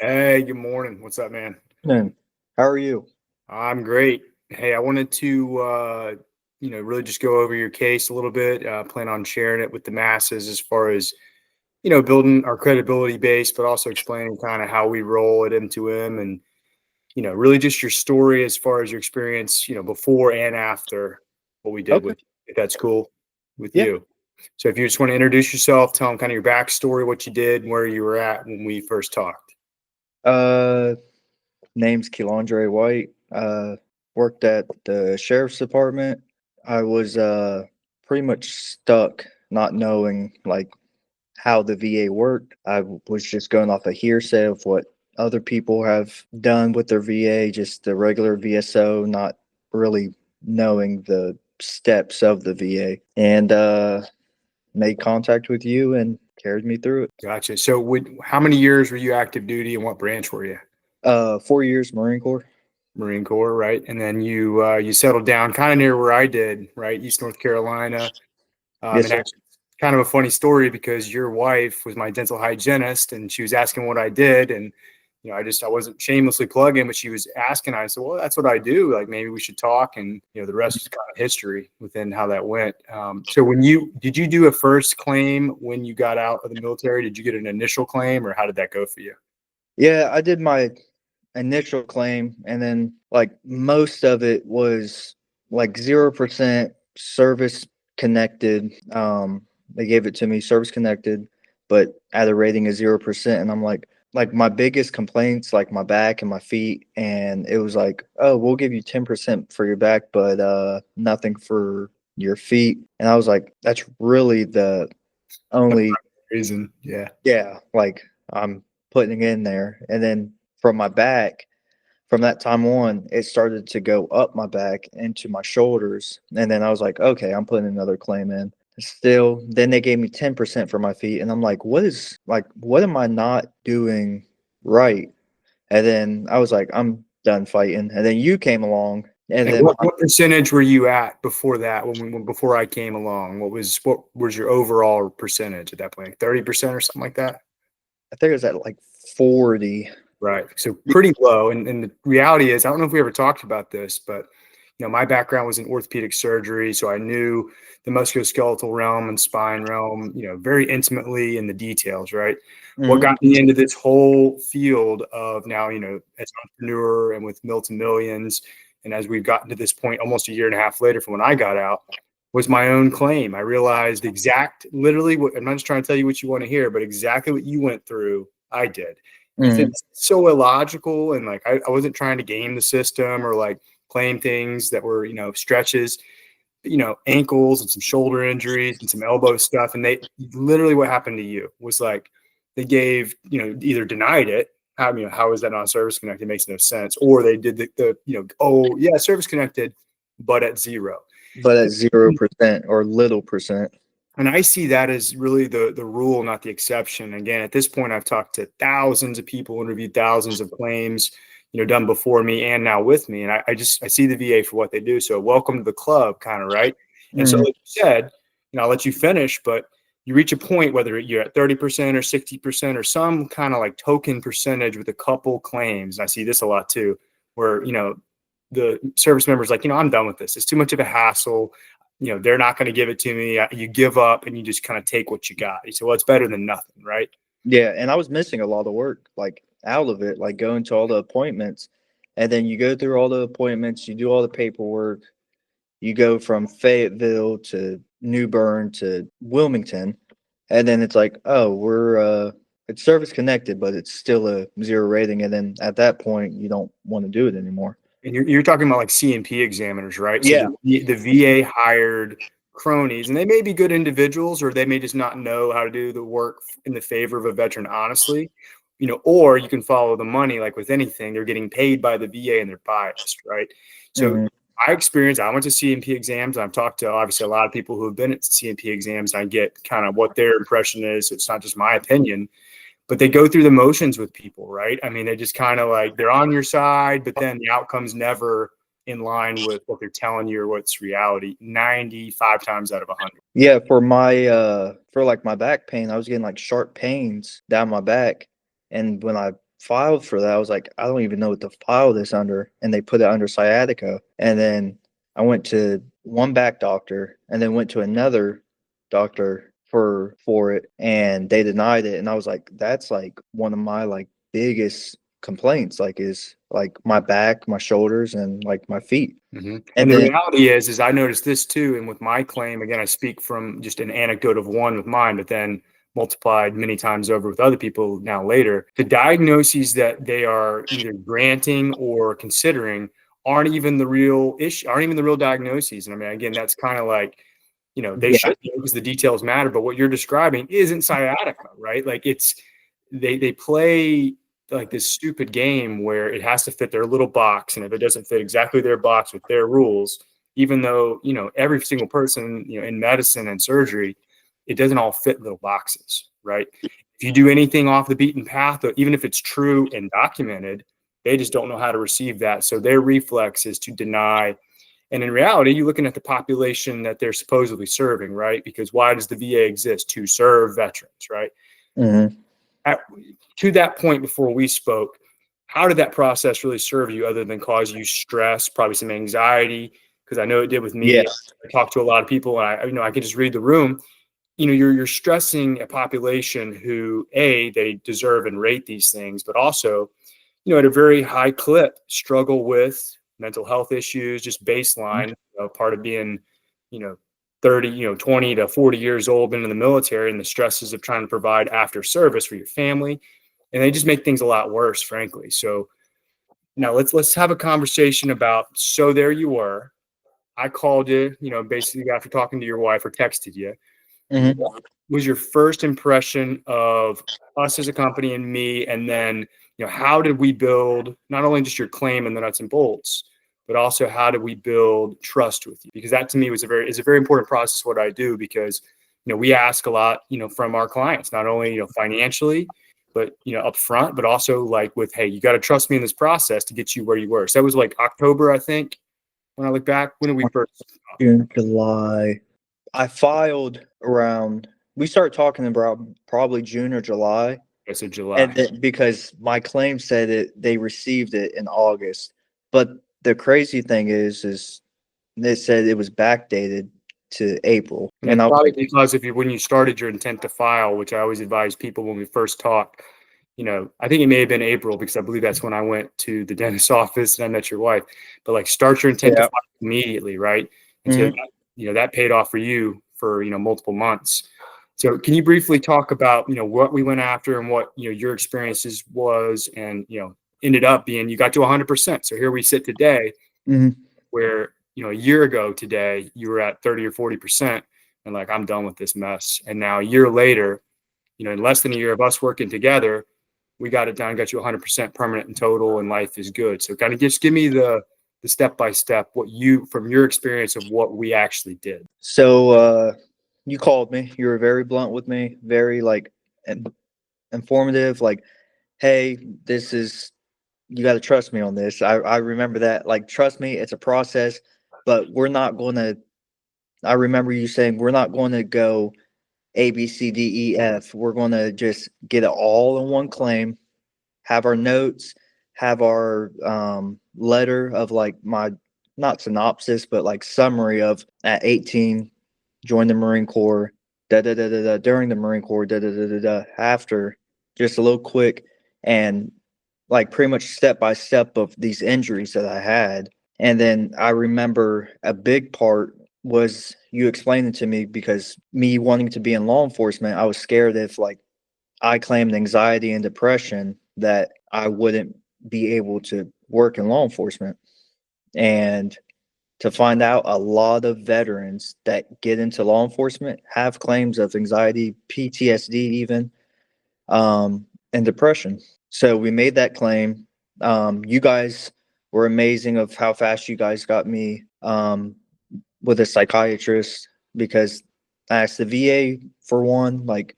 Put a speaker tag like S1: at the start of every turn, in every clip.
S1: Hey, good morning. What's up, man?
S2: Man, how are you?
S1: I'm great. Hey, I wanted to, really just go over your case a little bit. Plan on sharing it with the masses as far as, building our credibility base, but also explaining kind of how we roll at M2M and, really just your story as far as your experience, before and after what we did
S2: Okay.
S1: with, if that's cool with
S2: Yeah.
S1: you. So if you just want to introduce yourself, tell them kind of your backstory, what you did, and where you were at when we first talked.
S2: Uh, name's Keelandre White. Worked at the sheriff's department. I was pretty much stuck, not knowing like how the VA worked. Was just going off a hearsay of what other people have done with their VA, just the regular VSO, not really knowing the steps of the VA. And made contact with you and carried me through it.
S1: Gotcha. So, how many years were you active duty, and what branch were you?
S2: 4 years Marine Corps.
S1: Marine Corps, right? And then you settled down kind of near where I did, right? East North Carolina.
S2: Yes,
S1: And
S2: sir.
S1: actually, it's kind of a funny story because your wife was my dental hygienist, and she was asking what I did, and I wasn't shamelessly plugging, but she was asking. I said, "Well, that's what I do. Like, maybe we should talk." And the rest is kind of history within how that went. So, did you do a first claim when you got out of the military? Did you get an initial claim, or how did that go for you?
S2: Yeah, I did my initial claim, and then like most of it was like 0% service connected. They gave it to me service connected, but at a rating of 0%. And I'm like my biggest complaints, like my back and my feet, and it was like, oh, we'll give you 10% for your back, but nothing for your feet. And I was like, that's really the only
S1: Reason, yeah.
S2: Yeah, like I'm putting it in there. And then from my back, from that time on, it started to go up my back into my shoulders. And then I was like, okay, I'm putting another claim in. Still, then they gave me 10% for my feet. And I'm like, what am I not doing right? And then I was like, I'm done fighting. And then you came along. And
S1: And
S2: then
S1: what percentage were you at before that? Before I came along, what was your overall percentage at that point? Like 30% or something like that?
S2: I think it was at like 40.
S1: Right. So pretty low. And the reality is, I don't know if we ever talked about this, but my background was in orthopedic surgery, so I knew the musculoskeletal realm and spine realm, very intimately in the details, right? What
S2: Mhm.
S1: got me into this whole field of now, as an entrepreneur and with Milton Millions, and as we've gotten to this point almost a year and a half later from when I got out, was my own claim. I realized literally what I'm not just trying to tell you what you want to hear, but exactly what you went through, I did. You think
S2: Mhm.
S1: it's so illogical, and like I wasn't trying to game the system or like claim things that were, stretches, ankles and some shoulder injuries and some elbow stuff. And they literally, what happened to you was like they gave, either denied it. How is that not service connected? It makes no sense. Or they did oh yeah, service connected, but at zero.
S2: But at 0% or little percent.
S1: And I see that as really the rule, not the exception. Again, at this point, I've talked to thousands of people, interviewed thousands of claims, done before me and now with me. And I see the VA for what they do. So welcome to the club, kind of, right? And so,
S2: Mhm.
S1: like you said, I'll let you finish, but you reach a point, whether you're at 30% or 60% or some kind of like token percentage with a couple claims. And I see this a lot too, where, the service member's like, I'm done with this. It's too much of a hassle. They're not going to give it to me. You give up and you just kind of take what you got. You say, well, it's better than nothing, right?
S2: Yeah, and I was missing a lot of work, like out of it, like going to all the appointments. And then you go through all the appointments, you do all the paperwork, you go from Fayetteville to New Bern to Wilmington, and then it's like, oh, we're it's service connected, but it's still a zero rating. And then at that point, you don't want to do it anymore.
S1: And you're talking about like CMP examiners, right? So
S2: Yeah.
S1: the VA hired cronies, and they may be good individuals, or they may just not know how to do the work in the favor of a veteran, honestly. Or you can follow the money, like with anything, they're getting paid by the VA and they're biased, right? So
S2: Hmm.
S1: my experience, I went to CMP exams. I've talked to obviously a lot of people who have been at CMP exams. I get kind of what their impression is. It's not just my opinion, but they go through the motions with people, right? I mean, they just kind of like they're on your side, but then the outcome's never in line with what they're telling you or what's reality 95 times out of 100.
S2: Yeah, for my for like my back pain, I was getting like sharp pains down my back. And when I filed for that. I was like, I don't even know what to file this under. And they put it under sciatica. And then I went to one back doctor and then went to another doctor for it, and they denied it. And I was like, that's like one of my like biggest complaints, like is like my back, my shoulders, and like my feet.
S1: Mm-hmm. And
S2: And
S1: the
S2: then
S1: reality is I noticed this too. And with my claim, again, I speak from just an anecdote of one with mine, but then multiplied many times over with other people now later. The diagnoses that they are either granting or considering aren't even the real issue, aren't even the real diagnoses. And I mean, again, that's kind of like, they
S2: yeah.
S1: should be because the details matter, but what you're describing isn't sciatica, right? Like they play like this stupid game where it has to fit their little box, and if it doesn't fit exactly their box with their rules, even though every single person in medicine and surgery, it doesn't all fit little boxes, right? If you do anything off the beaten path, even if it's true and documented, they just don't know how to receive that, so their reflex is to deny. And in reality, you're looking at the population that they're supposedly serving, right? Because why does the VA exist? To serve veterans, right?
S2: Mm-hmm.
S1: To that point before we spoke, how did that process really serve you other than cause you stress, probably some anxiety? Because I know it did with me.
S2: Yeah.
S1: I talked to a lot of people, and I can just read the room. You're stressing a population who they deserve and rate these things, but also at a very high clip struggle with mental health issues, just baseline, part of being, you know, 30, 20 to 40 years old, been in the military, and the stresses of trying to provide after service for your family. And they just make things a lot worse, frankly. So now let's have a conversation about, so there you were. I called you, basically after talking to your wife or texted you.
S2: Mm-hmm.
S1: What was your first impression of us as a company and me? And then, how did we build not only just your claim and the nuts and bolts, but also how did we build trust with you? Because that to me is a very important process, what I do, because, we ask a lot, from our clients, not only, financially, but, up front, but also like with, hey, you got to trust me in this process to get you where you were. So that was like October, I think, when I look back. When did we first?
S2: June, July. I filed around. We started talking about probably June or July,
S1: I said July.
S2: and then, because my claim said it, they received it in August. But the crazy thing is they said it was backdated to April,
S1: And
S2: and
S1: that's
S2: I was
S1: probably
S2: like,
S1: because when you started your intent to file, which I always advise people when we first talk, I think it may have been April because I believe that's when I went to the dentist's office and I met your wife. But like, start your intent to
S2: yeah.
S1: file immediately, right? And so,
S2: Mm-hmm.
S1: that paid off for you for multiple months. So can you briefly talk about what we went after and what your experiences was, and ended up being, you got to 100%. So here we sit today,
S2: Mm-hmm.
S1: where a year ago today you were at 30 or 40%, and like, I'm done with this mess. And now a year later, in less than a year of us working together, we got it done, got you 100% permanent and total, and life is good. So kind of just give me the step by step, what you, from your experience of what we actually did.
S2: So you called me. You were very blunt with me, very like informative. Like, hey, this is, you got to trust me on this. I remember that. Like, trust me, it's a process, but we're not going to. I remember you saying we're not going to go A, B, C, D, E, F. We're going to just get it all in one claim, have our notes, have our letter of like my, not synopsis, but like summary of at 18, joined the Marine Corps, da da da da da, during the Marine Corps, da da da da da, after, just a little quick, and like pretty much step by step of these injuries that I had. And then I remember a big part was you explained it to me, because me wanting to be in law enforcement, I was scared if like I claimed anxiety and depression that I wouldn't be able to work in law enforcement. And to find out a lot of veterans that get into law enforcement have claims of anxiety, PTSD, even, and depression. So we made that claim. You guys were amazing of how fast you guys got me with a psychiatrist, because I asked the VA for one, like,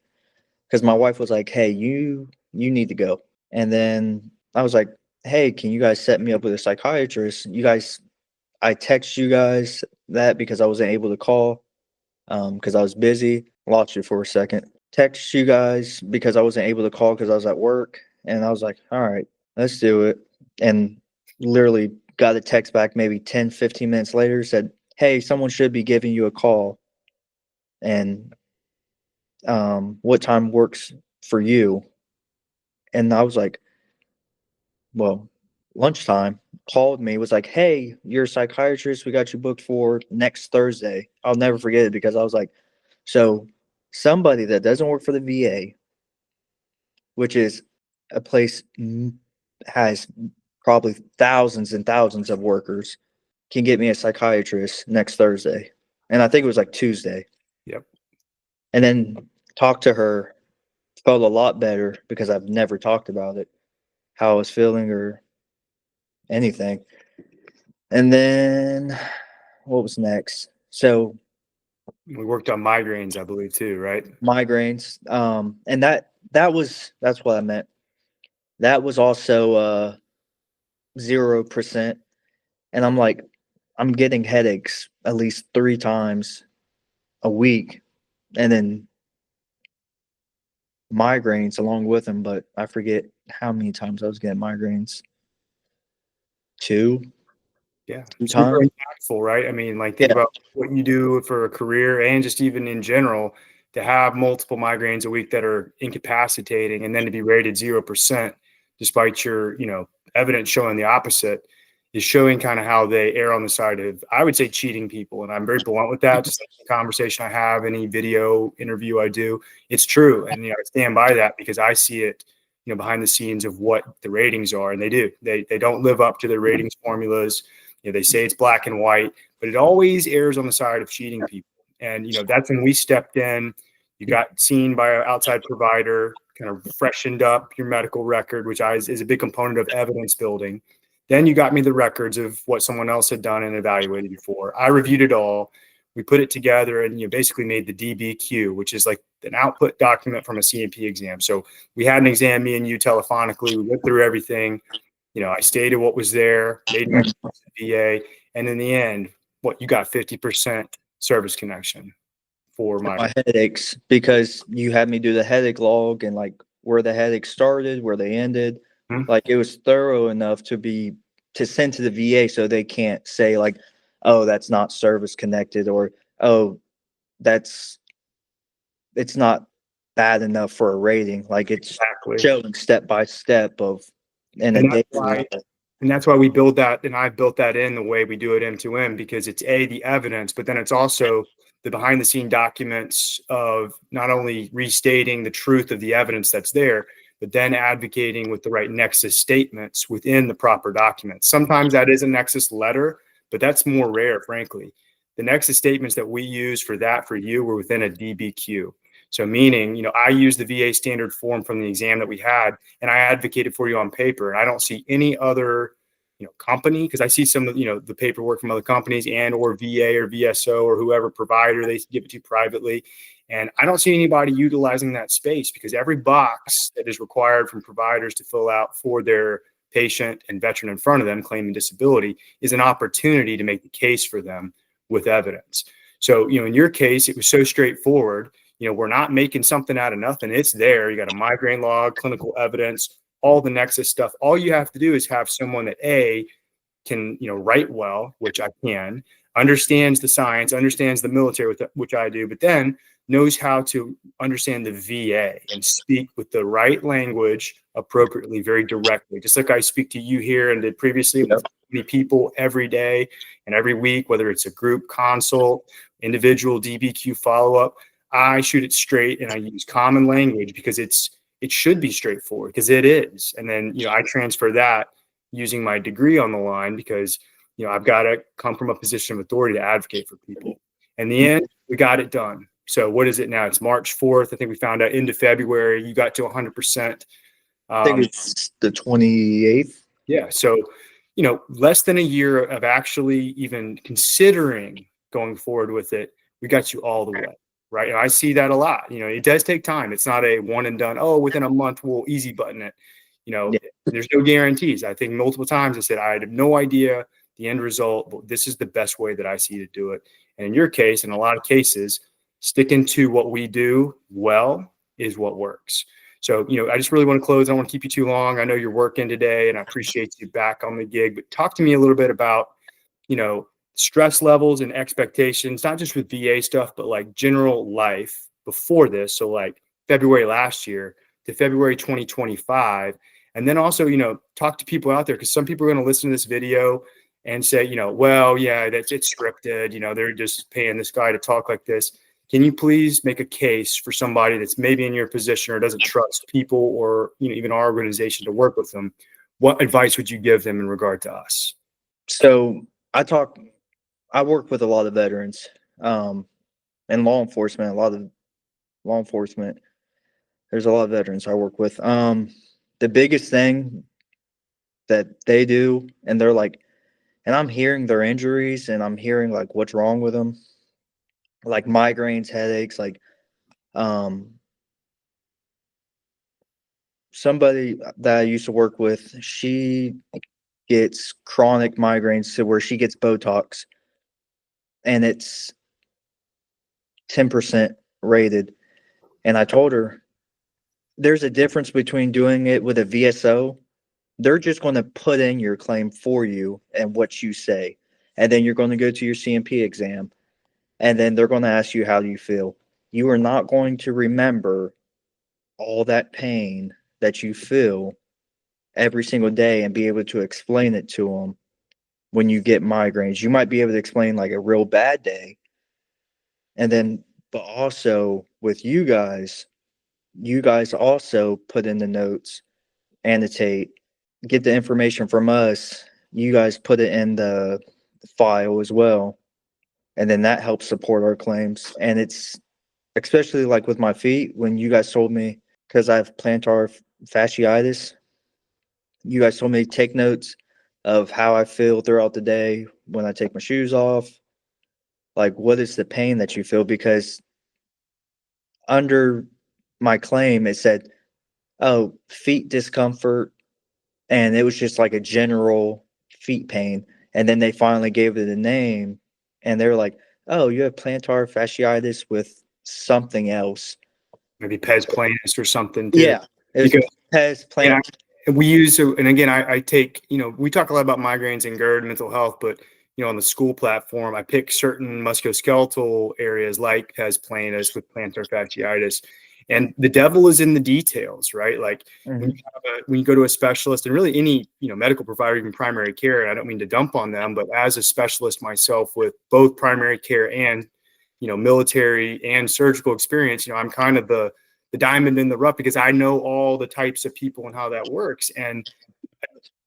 S2: because my wife was like, "Hey, you need to go," and then I was like, "Hey, can you guys set me up with a psychiatrist?" You guys, I text you guys that because I wasn't able to call because I was busy. Lost you for a second. Text you guys because I wasn't able to call because I was at work, And I was like, all right, let's do it. And literally got a text back maybe 10, 15 minutes later, said, hey, someone should be giving you a call. And what time works for you? And I was like, well, lunchtime. Called me, was like, hey, you're a psychiatrist. We got you booked for next Thursday. I'll never forget it because I was like, so somebody that doesn't work for the VA, which is a place has probably thousands and thousands of workers, can get me a psychiatrist next Thursday. And I think it was like Tuesday.
S1: Yep.
S2: And then talked to her, felt a lot better because I've never talked about it, how I was feeling or anything. And then what was next? So
S1: We worked on migraines, I believe, too, right?
S2: migraines. And that's what I meant. That was also 0%. And I'm like, I'm getting headaches at least 3 times a week, and then migraines along with them. But I forget how many times I was getting migraines. Two,
S1: Yeah.
S2: two
S1: Super
S2: times.
S1: impactful, right? I mean, like think
S2: Yeah,
S1: about what you do for a career and just even in general to have multiple migraines a week that are incapacitating and then to be rated 0% despite your, evidence showing the opposite is showing kind of how they err on the side of, I would say, cheating people. And I'm very blunt with that. Just like the conversation I have, any video interview I do, it's true. And, I stand by that because I see it, behind the scenes of what the ratings are. And they do, they don't live up to their ratings formulas. They say it's black and white, but it always errs on the side of cheating people. And, that's when we stepped in. You got seen by an outside provider, kind of freshened up your medical record, which is a big component of evidence building. Then you got me the records of what someone else had done and evaluated before. I reviewed it all. We put it together and basically made the DBQ, which is like an output document from a CMP exam. So we had an exam, me and you telephonically. We went through everything. I stated what was there, made my VA, and in the end, you got 50% service connection for
S2: my headaches because you had me do the headache log and like where the headache started, where they ended.
S1: Mhm.
S2: Like it was thorough enough to send to the VA so they can't say like, oh, that's not service connected or oh, that's it's not bad enough for a rating. Like it's
S1: Exactly.
S2: showing step by step of in a
S1: And that's
S2: daily.
S1: why And that's why we build that, and I've built that in the way we do it end to end because it's the evidence, but then it's also the behind the scene documents of not only restating the truth of the evidence that's there, but then advocating with the right nexus statements within the proper documents. Sometimes that is a nexus letter, but that's more rare, frankly. The nexus statements that we use for that for you were within a DBQ. So meaning, I use the VA standard form from the exam that we had, and I advocated for you on paper. And I don't see any other, company, because I see some of, the paperwork from other companies and or VA or VSO or whoever provider they give it to privately. And I don't see anybody utilizing that space because every box that is required from providers to fill out for their patient and veteran in front of them claiming disability is an opportunity to make the case for them with evidence. So, in your case, it was so straightforward. We're not making something out of nothing. It's there. You got a migraine log, clinical evidence, all the nexus stuff. All you have to do is have someone that can, write well, which I can, understands the science, understands the military, which I do, but then knows how to understand the VA and speak with the right language appropriately, very directly. Just like I speak to you here and did previously with many people every day and every week, whether it's a group consult, individual DBQ follow-up, I shoot it straight and I use common language because it should be straightforward because it is. And then, I transfer that using my degree on the line because, I've got to come from a position of authority to advocate for people. In the end, we got it done. So what is it now? It's March 4th. I think we found out into February. You got to 100%.
S2: I think it's the 28th.
S1: Yeah. So, less than a year of actually even considering going forward with it, we got you all the way. Right. And I see that a lot. It does take time. It's not a one and done. Oh, within a month, we'll easy button it.
S2: Yeah.
S1: There's no guarantees. I think multiple times I said, I had no idea the end result, but this is the best way that I see to do it. And in your case, in a lot of cases, sticking to what we do well is what works. So, I just really want to close. I don't want to keep you too long. I know you're working today, and I appreciate you back on the gig. But talk to me a little bit about, you know, stress levels and expectations, not just with VA stuff, but like general life before this. So, like February last year to February 2025. And then also, talk to people out there, because some people are going to listen to this video and say, well, yeah, it's scripted. They're just paying this guy to talk like this. Can you please make a case for somebody that's maybe in your position or doesn't trust people or even our organization to work with them? What advice would you give them in regard to us?
S2: So I work with a lot of veterans, and law enforcement. A lot of law enforcement. There's a lot of veterans I work with. The biggest thing that they do, and they're like, and I'm hearing their injuries, and I'm hearing like what's wrong with them, like migraines, headaches, like um somebody that I used to work with, she gets chronic migraines to where she gets Botox, and it's 10% rated. And I told her there's a difference between doing it with a VSO. They're just going to put in your claim for you and what you say. And then you're going to go to your CMP exam. And then they're going to ask you, how do you feel? You are not going to remember all that pain that you feel every single day and be able to explain it to them when you get migraines. You might be able to explain like a real bad day. And then, but also with you guys also put in the notes, annotate, get the information from us. You guys put it in the file as well. And then that helps support our claims. And it's especially like with my feet, when you guys told me, because I have plantar fasciitis, you guys told me to take notes of how I feel throughout the day when I take my shoes off. Like, what is the pain that you feel? Because under my claim, it said, oh, feet discomfort. And it was just like a general feet pain. And then they finally gave it a name, and they were like, oh, you have plantar fasciitis with something else.
S1: Maybe pes planus or something too.
S2: Yeah. It was
S1: Because
S2: pes
S1: and
S2: plant.
S1: we use, and again, I take, we talk a lot about migraines and GERD, mental health, but on the school platform, I pick certain musculoskeletal areas like pes planus with plantar fasciitis, and the devil is in the details, right? Like when you go to a specialist, and really any medical provider, even primary care, and I don't mean to dump on them, but as a specialist myself with both primary care and military and surgical experience, I'm kind of the diamond in the rough, because I know all the types of people and how that works. And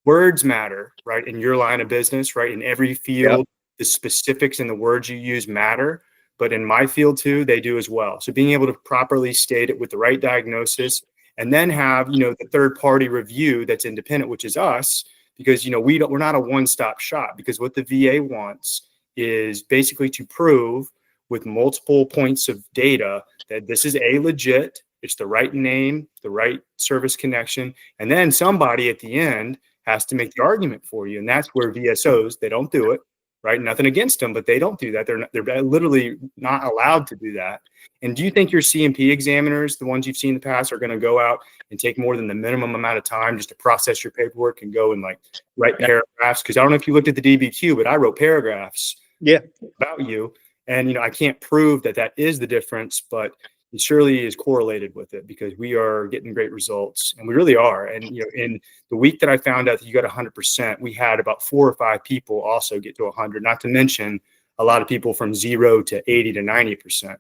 S1: words matter, right? In your line of business, right? In every field,
S2: Yep.
S1: the specifics and the words you use matter. But in my field too, they do as well. So being able to properly state it with the right diagnosis, and then have, the third party review that's independent, which is us, because, we're not a one-stop shop, because what the VA wants is basically to prove with multiple points of data that this is a legit, it's the right name, the right service connection. And then somebody at the end has to make the argument for you. And that's where VSOs, they don't do it, right? Nothing against them, but they don't do that. They're literally not allowed to do that. And do you think your CMP examiners, the ones you've seen in the past, are going to go out and take more than the minimum amount of time just to process your paperwork and go and like write paragraphs? Because I don't know if you looked at the DBQ, but I wrote paragraphs about you. And, I can't prove that that is the difference, but it surely is correlated with it, because we are getting great results, and we really are. And, in the week that I found out that you got 100%, we had about 4 or 5 people also get to 100, not to mention a lot of people from 0 to 80 to 90%.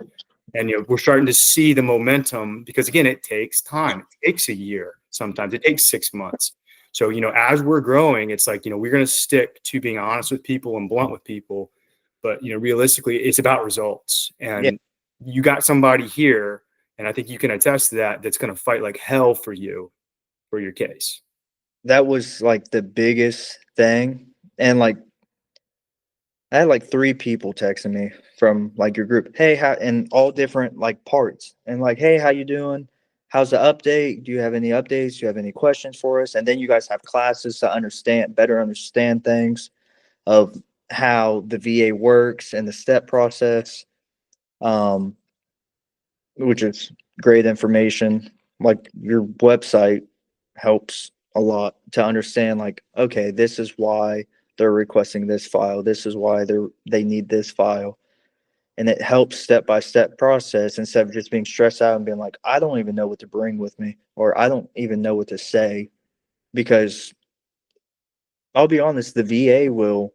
S1: And, we're starting to see the momentum, because again, it takes time. It takes a year. Sometimes it takes 6 months. So, as we're growing, it's like, we're going to stick to being honest with people and blunt with people. But, realistically, it's about results.
S2: Yeah.
S1: And you got somebody here, and I think you can attest to that, that's going to fight like hell for you, for your case.
S2: That was like the biggest thing. And like, I had like 3 people texting me from like your group. Hey, how, and all different like parts. And like, hey, how you doing? How's the update? Do you have any updates? Do you have any questions for us? And then you guys have classes to better understand things of how the VA works and the step process, which is great information. like your website helps a lot to understand, like, okay, this is why they're requesting this file. This is why they need this file. And it helps step by step process instead of just being stressed out and being like, I don't even know what to bring with me, or I don't even know what to say. Because I'll be honest, the VA will,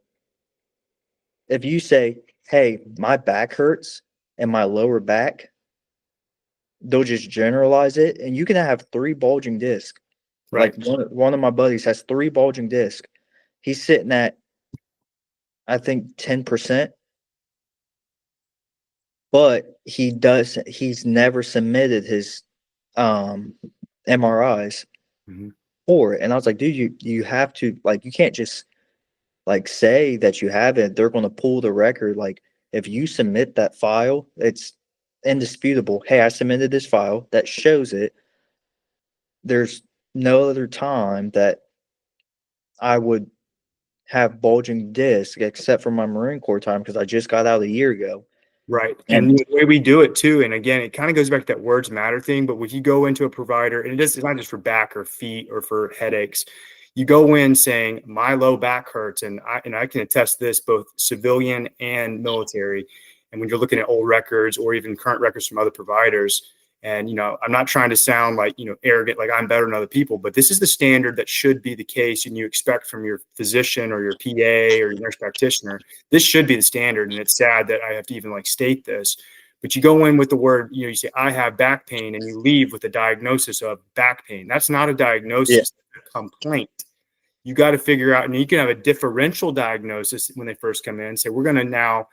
S2: if you say, hey, my back hurts and my lower back, they'll just generalize it. And you can have three bulging discs. Like
S1: Right.
S2: one of my buddies has three bulging discs. He's sitting at, I think, 10%, but he's never submitted his um, MRIs
S1: Hmm.
S2: for it. And I was like, dude, you have to, like, you can't just like say that you have it. They're going to pull the record. Like, if you submit that file, it's indisputable. Hey, I submitted this file that shows it. There's no other time that I would have bulging disc except for my Marine Corps time because I just got out a year ago.
S1: Right. And
S2: And
S1: the way we do it too, and again, it kind of goes back to that words matter thing, but when you go into a provider, and it's not just for back or feet or for headaches, you go in saying, my low back hurts, and I can attest this both civilian and military. And when you're looking at old records or even current records from other providers, and I'm not trying to sound like arrogant, like I'm better than other people, but this is the standard that should be the case, and you expect from your physician or your PA or your nurse practitioner. This should be the standard, and it's sad that I have to even like state this, but you go in with the word, you say I have back pain, and you leave with a diagnosis of back pain. That's not a
S2: yeah,
S1: diagnosis, that's a complaint. You got to figure out, and you can have a differential diagnosis when they first come in. Say, we're going to now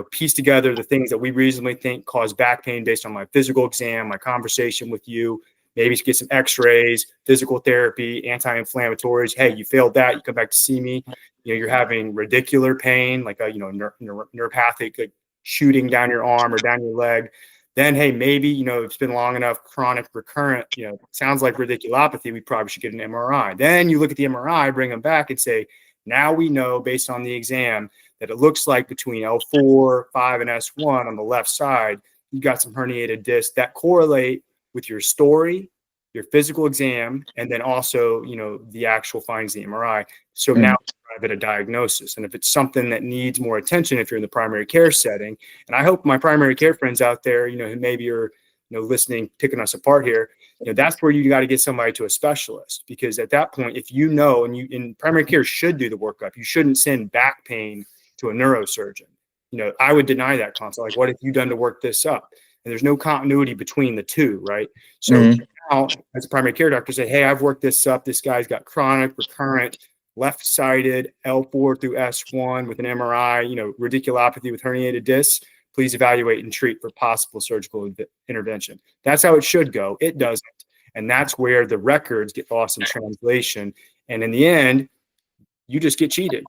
S1: piece together the things that we reasonably think cause back pain based on my physical exam, my conversation with you, maybe get some x-rays, physical therapy, anti-inflammatories. Hey, you failed that, you come back to see me. You're having radicular pain, like a neuropathic, like shooting down your arm or down your leg. Then, hey, maybe it's been long enough, chronic, recurrent, sounds like radiculopathy. We probably should get an MRI. Then you look at the MRI, bring them back and say, now we know based on the exam that it looks like between L4, 5, and S1 on the left side, you got some herniated discs that correlate with your story, your physical exam, and then also, the actual findings of the MRI. So now we have a diagnosis. And if it's something that needs more attention, if you're in the primary care setting, and I hope my primary care friends out there, who maybe are, listening, picking us apart here, that's where you got to get somebody to a specialist, because at that point, if and you in primary care should do the workup, you shouldn't send back pain to a neurosurgeon. I would deny that consult. Like, what have you done to work this up? And there's no continuity between the two, right? So now, as a primary care doctor, say, hey, I've worked this up. This guy's got chronic, recurrent, left-sided L4 through S1 with an MRI, radiculopathy with herniated discs. Please evaluate and treat for possible surgical intervention. That's how it should go. It doesn't. And that's where the records get lost in translation. And in the end, you just get cheated.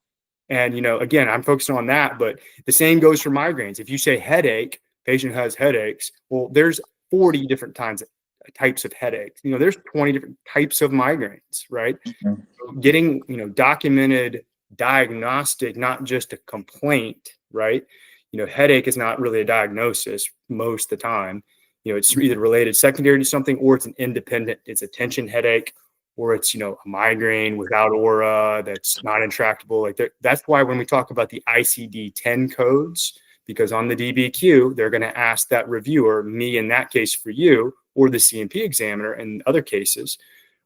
S1: And, again, I'm focusing on that, but the same goes for migraines. If you say headache, patient has headaches, well, there's 40 different types of headaches. There's 20 different types of migraines, right? Getting, documented diagnostic, not just a complaint, right? Headache is not really a diagnosis most of the time. It's either related secondary to something, or it's an independent, it's a tension headache, or it's, a migraine without aura that's not intractable. Like that's why when we talk about the ICD-10 codes, because on the DBQ, they're going to ask that reviewer, me in that case for you, or the CMP examiner in other cases,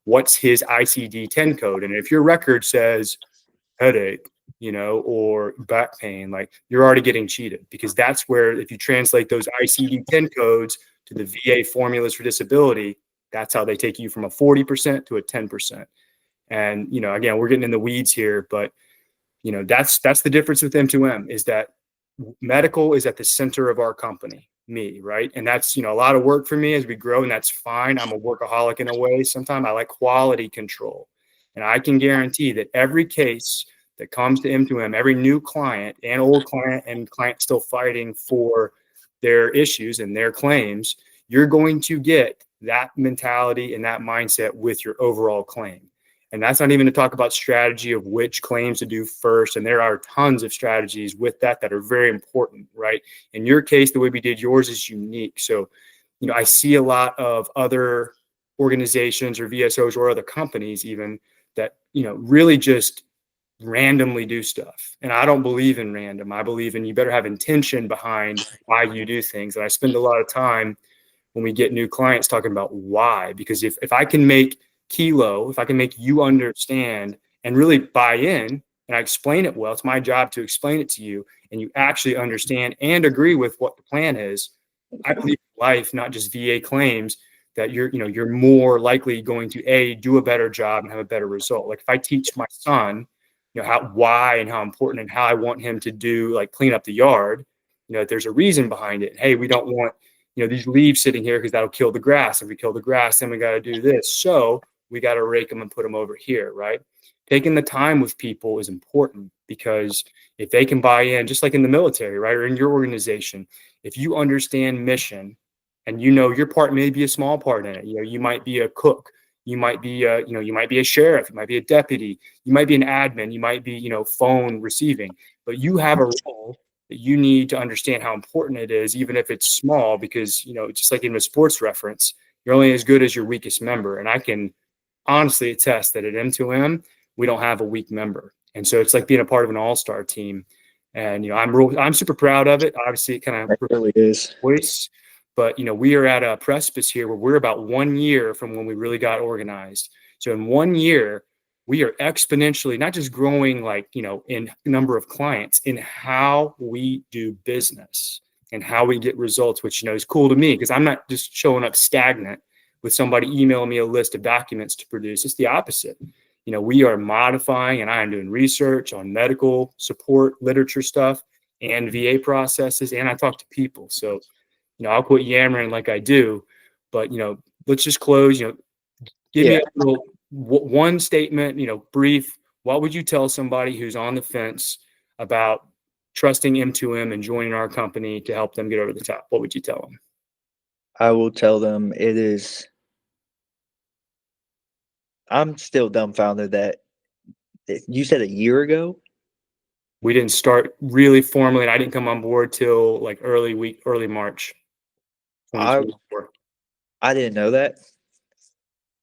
S1: what's his ICD-10 code? And if your record says headache, or back pain, like you're already getting cheated, because that's where, if you translate those ICD-10 codes to the VA formulas for disability, that's how they take you from a 40% to a 10%. And, again, we're getting in the weeds here, but, that's the difference with M2M, is that medical is at the center of our company, me, right? And that's, a lot of work for me as we grow, and that's fine. I'm a workaholic in a way. Sometimes I like quality control. And I can guarantee that every case that comes to M2M, every new client and old client and client still fighting for their issues and their claims, you're going to get that mentality and that mindset with your overall claim. And that's not even to talk about strategy of which claims to do first. And there are tons of strategies with that are very important, right? In your case, the way we did yours is unique. So, I see a lot of other organizations or VSOs or other companies even that, really just randomly do stuff. And I don't believe in random. I believe in you better have intention behind why you do things. And I spend a lot of time when we get new clients talking about why, because if I can make Keilo, if I can make you understand and really buy in and I explain it well, it's my job to explain it to you and you actually understand and agree with what the plan is. I believe in life, not just VA claims, that you're more likely going to do a better job and have a better result. Like if I teach my son, why and how important and how I want him to do, like clean up the yard, there's a reason behind it. Hey, we don't want, these leaves sitting here because that'll kill the grass. If we kill the grass, then we got to do this. So we got to rake them and put them over here, right? Taking the time with people is important because if they can buy in, just like in the military, right, or in your organization, if you understand mission and your part may be a small part in it, you might be a cook, you might be you might be a sheriff, you might be a deputy, you might be an admin, you might be phone receiving, but you have a role that you need to understand how important it is, even if it's small, because just like in a sports reference, you're only as good as your weakest member. And I can honestly attest that at M2M we don't have a weak member, and so it's like being a part of an all-star team. And I'm super proud of it. Obviously, it kind
S2: It
S1: of
S2: really is.
S1: voice, but we are at a precipice here where we're about 1 year from when we really got organized. So in 1 year, we are exponentially not just growing in number of clients, in how we do business and how we get results, which is cool to me because I'm not just showing up stagnant with somebody emailing me a list of documents to produce. It's the opposite. We are modifying, and I am doing research on medical support literature stuff and VA processes, and I talk to people. So I'll quit yammering like I do, but let's just close. Give me a little one statement, brief. What would you tell somebody who's on the fence about trusting M2M and joining our company to help them get over the top? What would you tell them?
S2: I will tell them it is. I'm still dumbfounded that you said a year ago.
S1: We didn't start really formally, and I didn't come on board till like early March
S2: I
S1: 2024.
S2: I didn't know that,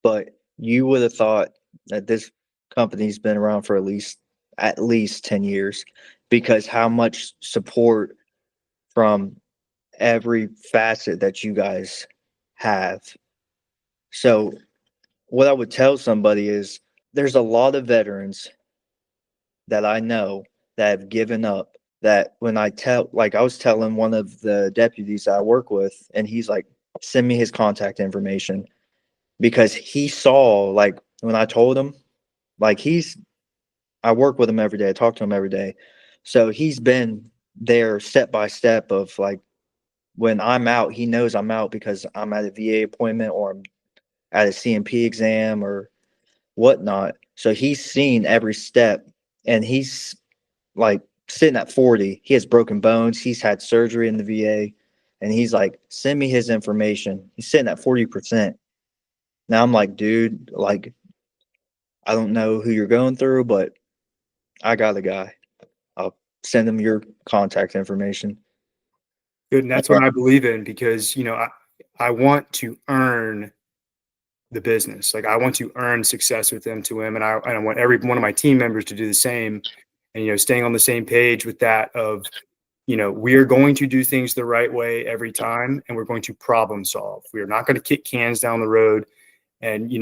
S2: but you would have thought that this company's been around for at least 10 years because how much support from every facet that you guys have. So what I would tell somebody is there's a lot of veterans that I know that have given up. That when I was telling one of the deputies I work with, and he's like, send me his contact information because he saw, like, when I told him, like, I work with him every day, I talk to him every day. So he's been there step by step of like, when I'm out, he knows I'm out because I'm at a VA appointment or I'm at a CMP exam or whatnot. So he's seen every step, and he's like sitting at 40. He has broken bones. He's had surgery in the VA, and he's like, send me his information. He's sitting at 40%. Now I'm like, dude, like, I don't know who you're going through, but I got a guy. I'll send him your contact information.
S1: Good, and that's what I believe in because I want to earn the business. Like I want to earn success with M2M, and I want every one of my team members to do the same. And staying on the same page with that of we are going to do things the right way every time, and we're going to problem solve. We are not going to kick cans down the road, and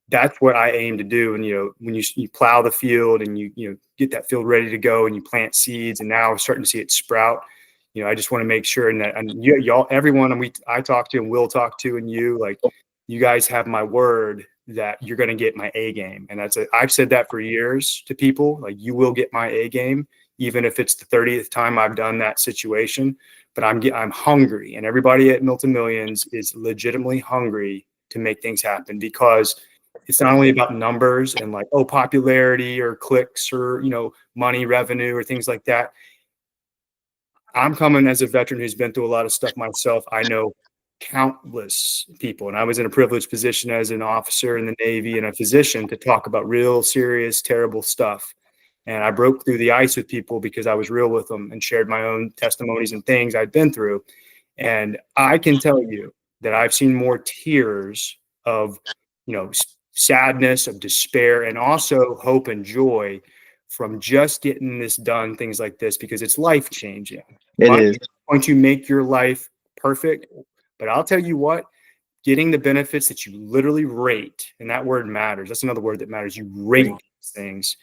S1: that's what I aim to do. And when you plow the field and you get that field ready to go, and you plant seeds, and now we're starting to see it sprout. I just want to make sure and y'all, everyone I talk to and will talk to, and you guys have my word that you're going to get my A game. And I've said that for years to people, like, you will get my A game, even if it's the 30th time I've done that situation. But I'm hungry, and everybody at Milton Millions is legitimately hungry to make things happen, because it's not only about numbers and popularity or clicks or, money, revenue, or things like that. I'm coming as a veteran who's been through a lot of stuff myself. I know countless people, and I was in a privileged position as an officer in the Navy and a physician to talk about real serious, terrible stuff. And I broke through the ice with people because I was real with them and shared my own testimonies and things I'd been through. And I can tell you that I've seen more tears of sadness, of despair, and also hope and joy from just getting this done, things like this, because it's life changing.
S2: It
S1: Money
S2: is.
S1: is going to make your life perfect, but I'll tell you what, getting the benefits that you literally rate, and that word matters. That's another word that matters. You rate things,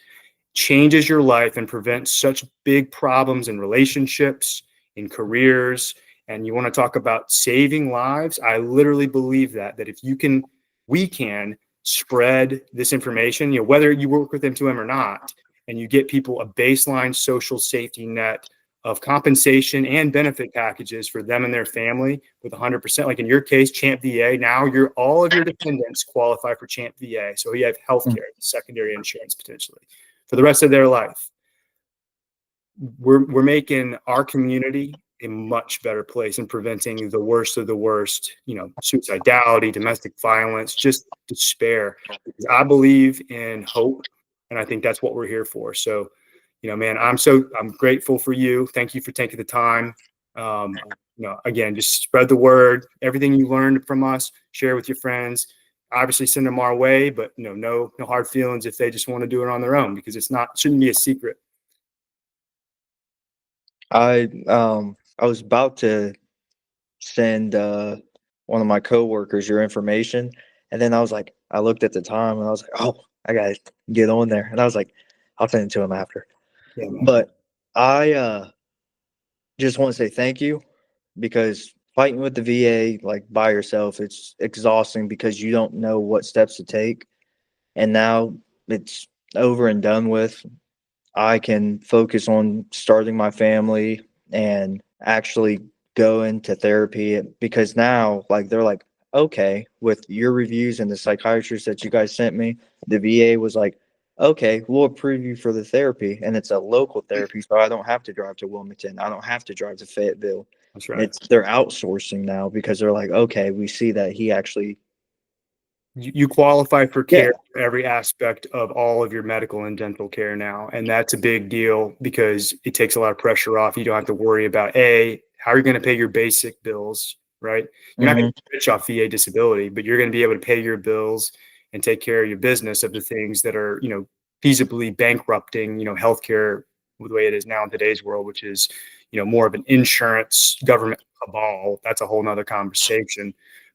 S1: changes your life and prevents such big problems in relationships, in careers. And you want to talk about saving lives? I literally believe that if we can spread this information, whether you work with M2M or not, and you get people a baseline social safety net of compensation and benefit packages for them and their family with 100%. Like in your case, Champ VA, now all of your dependents qualify for Champ VA. So you have healthcare, secondary insurance potentially for the rest of their life. We're making our community a much better place and preventing the worst of the worst, suicidality, domestic violence, just despair. Because I believe in hope, and I think that's what we're here for. So, man, I'm grateful for you. Thank you for taking the time. Again, just spread the word. Everything you learned from us, share with your friends. Obviously, send them our way, but no hard feelings if they just want to do it on their own, because shouldn't be a secret.
S2: I was about to send one of my coworkers your information, and then I looked at the time and I was like, oh, I gotta get on there, and I was like, I'll send it to him after.
S1: Yeah, man.
S2: But I just want to say thank you, because fighting with the VA like by yourself, it's exhausting because you don't know what steps to take, and now it's over and done with. I can focus on starting my family and actually go into therapy, because now, like, they're like, okay, with your reviews and the psychiatrist that you guys sent me, the VA was like, okay, we'll approve you for the therapy. And it's a local therapy. So I don't have to drive to Wilmington. I don't have to drive to Fayetteville.
S1: That's right.
S2: They're outsourcing now because they're like, okay, we see that he actually.
S1: You qualify for care for every aspect of all of your medical and dental care now. And that's a big deal because it takes a lot of pressure off. You don't have to worry about how are you going to pay your basic bills, right? You're not going to be rich off VA disability, but you're going to be able to pay your bills and take care of your business of the things that are, feasibly bankrupting, healthcare the way it is now in today's world, which is, more of an insurance government cabal. That's a whole nother conversation.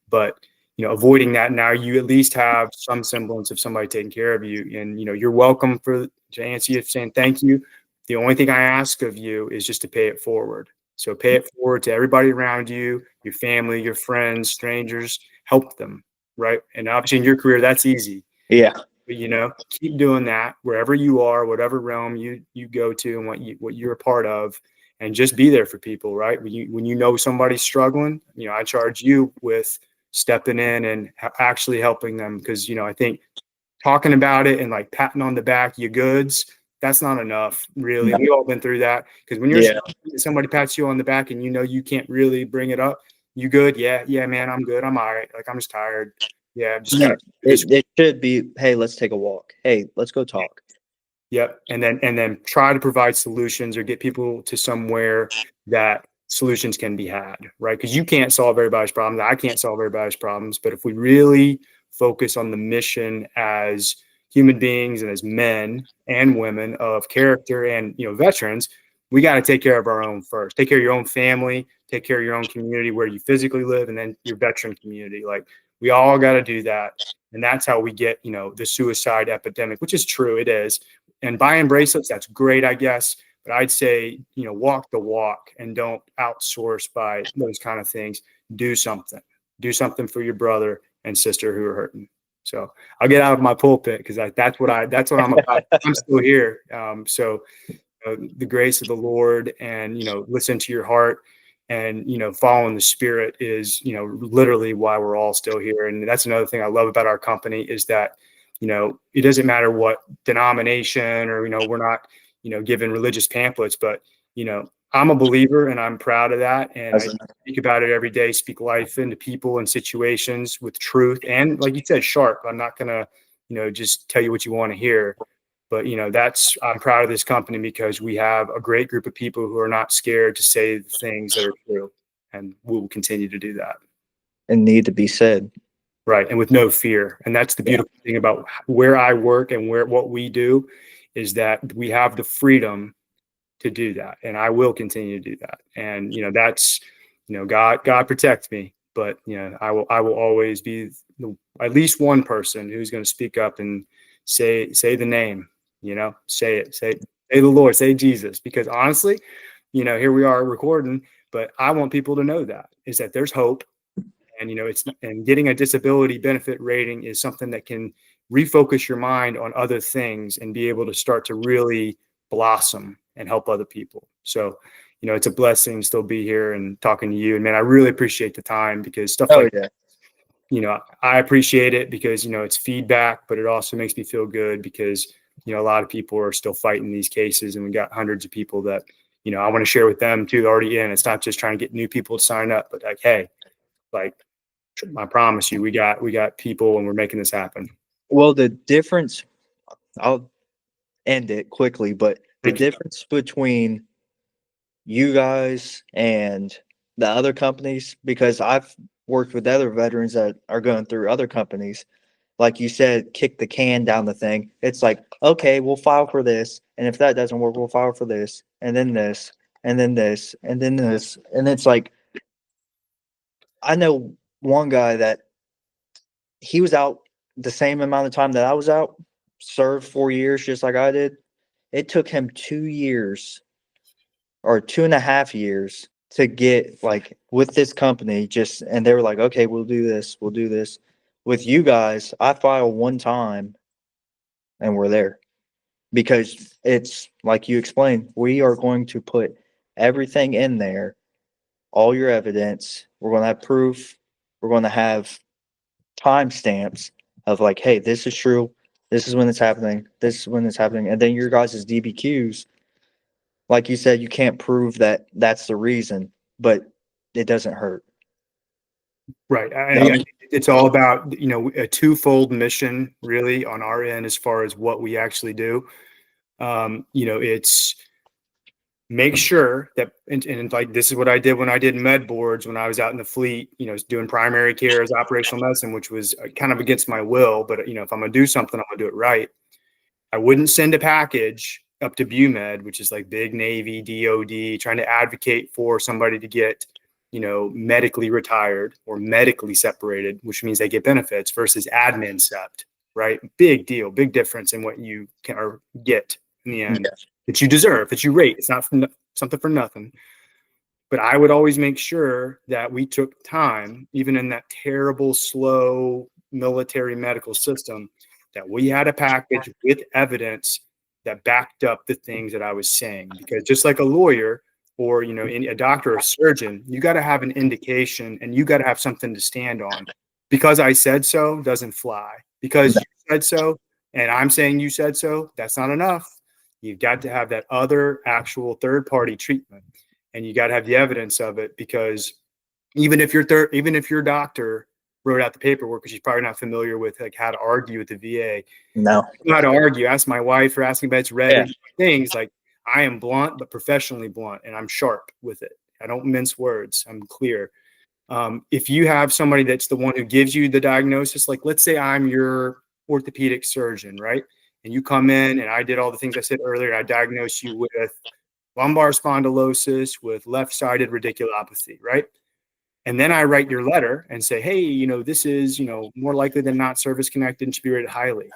S1: But avoiding that, now you at least have some semblance of somebody taking care of you. And, you're welcome to answer you saying thank you. The only thing I ask of you is just to pay it forward. So pay it forward to everybody around you, your family, your friends, strangers, help them. Right. And obviously in your career, that's easy.
S2: Yeah.
S1: But, keep doing that wherever you are, whatever realm you go to and what you're a part of, and just be there for people. Right. When you know somebody's struggling, I charge you with stepping in and actually helping them. Because, I think talking about it and like patting on the back, you goods, that's not enough, really.
S2: No.
S1: We've all been through that. Because when you're
S2: Yeah.
S1: somebody pats you on the back and you can't really bring it up, you good? Yeah, man, I'm good. I'm all right. Like, I'm just tired. Yeah, I'm just
S2: No,
S1: gotta
S2: it should be, hey, let's take a walk. Hey, let's go talk.
S1: Yep. And then try to provide solutions or get people to somewhere that solutions can be had, right? Because you can't solve everybody's problems. I can't solve everybody's problems. But if we really focus on the mission as human beings and as men and women of character and, veterans, we got to take care of our own first. Take care of your own family, take care of your own community where you physically live, and then your veteran community. Like, we all got to do that. And that's how we get, the suicide epidemic, which is true. It is. And buying bracelets, that's great, I guess. But I'd say, walk the walk and don't outsource by those kind of things. Do something. Do something for your brother and sister who are hurting. So I'll get out of my pulpit because that's what I'm about. I'm still here. So the grace of the Lord and, listen to your heart and, following the Spirit is, literally why we're all still here. And that's another thing I love about our company is that, it doesn't matter what denomination or, we're not, given religious pamphlets, but, I'm a believer and I'm proud of that. And I speak about it every day, speak life into people and situations with truth. And like you said, sharp. I'm not going to, just tell you what you want to hear. But, I'm proud of this company because we have a great group of people who are not scared to say the things that are true. And we will continue to do that.
S2: And need to be said.
S1: Right. And with no fear. And that's the beautiful thing about where I work and what we do is that we have the freedom to do that. And I will continue to do that. And, that's, God protect me, but, I will always be at least one person who's going to speak up and say the name, say the Lord, say Jesus, because honestly, here we are recording, but I want people to know that is that there's hope. And and getting a disability benefit rating is something that can refocus your mind on other things and be able to start to really blossom and help other people. So it's a blessing to still be here and talking to you. And man, I really appreciate the time because stuff
S2: Oh
S1: like
S2: yeah.
S1: I appreciate it because it's feedback, but it also makes me feel good because a lot of people are still fighting these cases, and we got hundreds of people that I want to share with them too, already in. It's not just trying to get new people to sign up, but like, hey, like, I promise you, we got people, and we're making this happen.
S2: Well, the difference, I'll end it quickly, but the
S1: Thank you.
S2: difference between you guys and the other companies, because I've worked with other veterans that are going through other companies, like you said, kick the can down the thing. It's like, okay, we'll file for this, and if that doesn't work, we'll file for this, and then this, and then this, and then this, and it's like, I know one guy that he was out the same amount of time that I was out, served 4 years just like I did. It took him 2 years or 2.5 years to get like with this company, just, and they were like, okay, we'll do this, we'll do this. With you guys, I file one time and we're there, because it's like you explained, we are going to put everything in there, all your evidence. We're going to have proof. We're going to have timestamps of like, hey, this is true. This is when it's happening. This is when it's happening. And then your guys' DBQs, like you said, you can't prove that that's the reason, but it doesn't hurt.
S1: Right.
S2: No.
S1: It's all about, a twofold mission really on our end as far as what we actually do. It's make sure that, and like, this is what I did when I did med boards, when I was out in the fleet, doing primary care as operational medicine, which was kind of against my will. But, if I'm going to do something, I'm going to do it right. I wouldn't send a package up to BUMED, which is like big Navy, DOD, trying to advocate for somebody to get, medically retired or medically separated, which means they get benefits, versus admin sept, right? Big deal, big difference in what you can or get in the end,
S2: Yes.
S1: that you deserve, that you rate. It's not something for nothing. But I would always make sure that we took time, even in that terrible, slow military medical system, that we had a package with evidence that backed up the things that I was saying. Because just like a lawyer or, a doctor or surgeon, you got to have an indication and you got to have something to stand on. Because I said so doesn't fly. Because you said so and I'm saying you said so, that's not enough. You've got to have that other actual third party treatment, and you got to have the evidence of it, because even if your doctor wrote out the paperwork, because she's probably not familiar with like how to argue with the VA,
S2: No.
S1: how to argue. Ask my wife for asking, but it's read
S2: Yeah.
S1: and things like, I am blunt, but professionally blunt, and I'm sharp with it. I don't mince words. I'm clear. If you have somebody that's the one who gives you the diagnosis, like let's say I'm your orthopedic surgeon, right? And you come in and I did all the things I said earlier. I diagnose you with lumbar spondylosis with left-sided radiculopathy, right? And then I write your letter and say, hey, this is, more likely than not service connected and should be rated highly.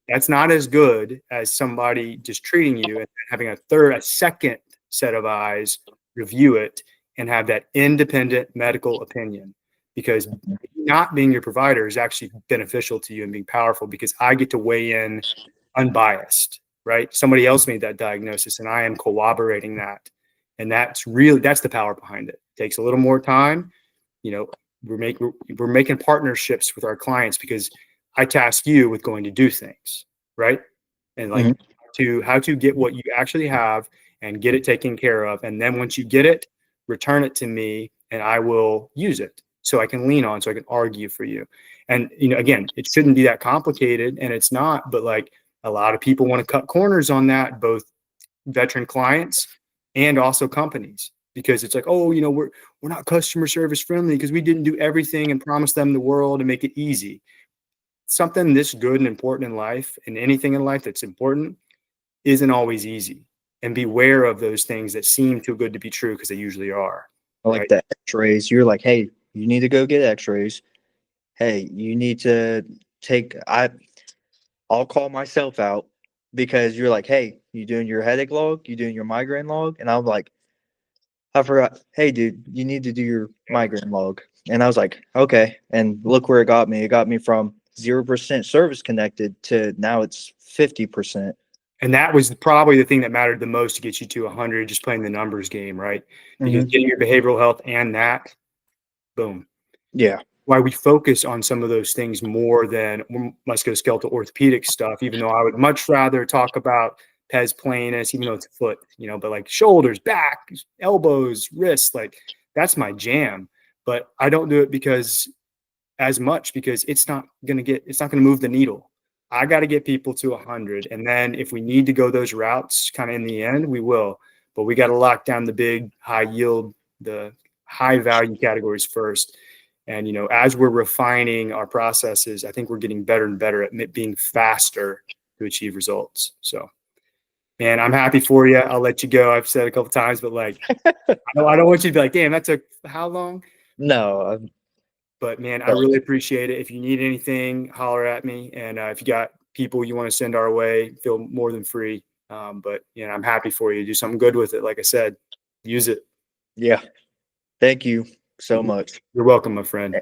S1: That's not as good as somebody just treating you and having a second set of eyes review it and have that independent medical opinion. Because not being your provider is actually beneficial to you and being powerful, because I get to weigh in unbiased, right? Somebody else made that diagnosis and I am corroborating that. And that's the power behind it. It takes a little more time. We're making partnerships with our clients because I task you with going to do things, right? And like
S2: Mhm.
S1: how to get what you actually have and get it taken care of. And then once you get it, return it to me and I will use it so I can lean on, so I can argue for you. And, again, it shouldn't be that complicated, and it's not, but like a lot of people want to cut corners on that, both veteran clients and also companies. because it's like, oh, we're not customer service friendly because we didn't do everything and promise them the world and make it easy. Something this good and important in life, and anything in life that's important, isn't always easy. And beware of those things that seem too good to be true, because they usually are.
S2: Like
S1: Right.
S2: the X-rays. You're like, hey, you need to go get X-rays. Hey, you need to take. I'll call myself out because you're like, hey, you doing your headache log? You doing your migraine log? And I'm like, I forgot. Hey, dude, you need to do your migraine log. And I was like, okay. And look where it got me. It got me from 0% service connected to now it's 50%.
S1: And that was probably the thing that mattered the most to get you to 100, just playing the numbers game, right? Because getting your behavioral health and that, boom.
S2: Yeah.
S1: Why we focus on some of those things more than musculoskeletal orthopedic stuff, even though I would much rather talk about pes planus, even though it's a foot, but like shoulders, back, elbows, wrists, like that's my jam. But I don't do it because it's not going to move the needle. I got to get people to 100. And then if we need to go those routes kind of in the end, we will. But we got to lock down the big high yield, the high value categories first. And, as we're refining our processes, I think we're getting better and better at being faster to achieve results. So, man, I'm happy for you. I'll let you go. I've said it a couple times, but like, I don't want you to be like, damn, that took how long?
S2: No.
S1: But man, I really appreciate it. If you need anything, holler at me. And if you got people you want to send our way, feel more than free. But I'm happy for you. Do something good with it. Like I said, use it.
S2: Yeah. Thank you so much.
S1: You're welcome, my friend.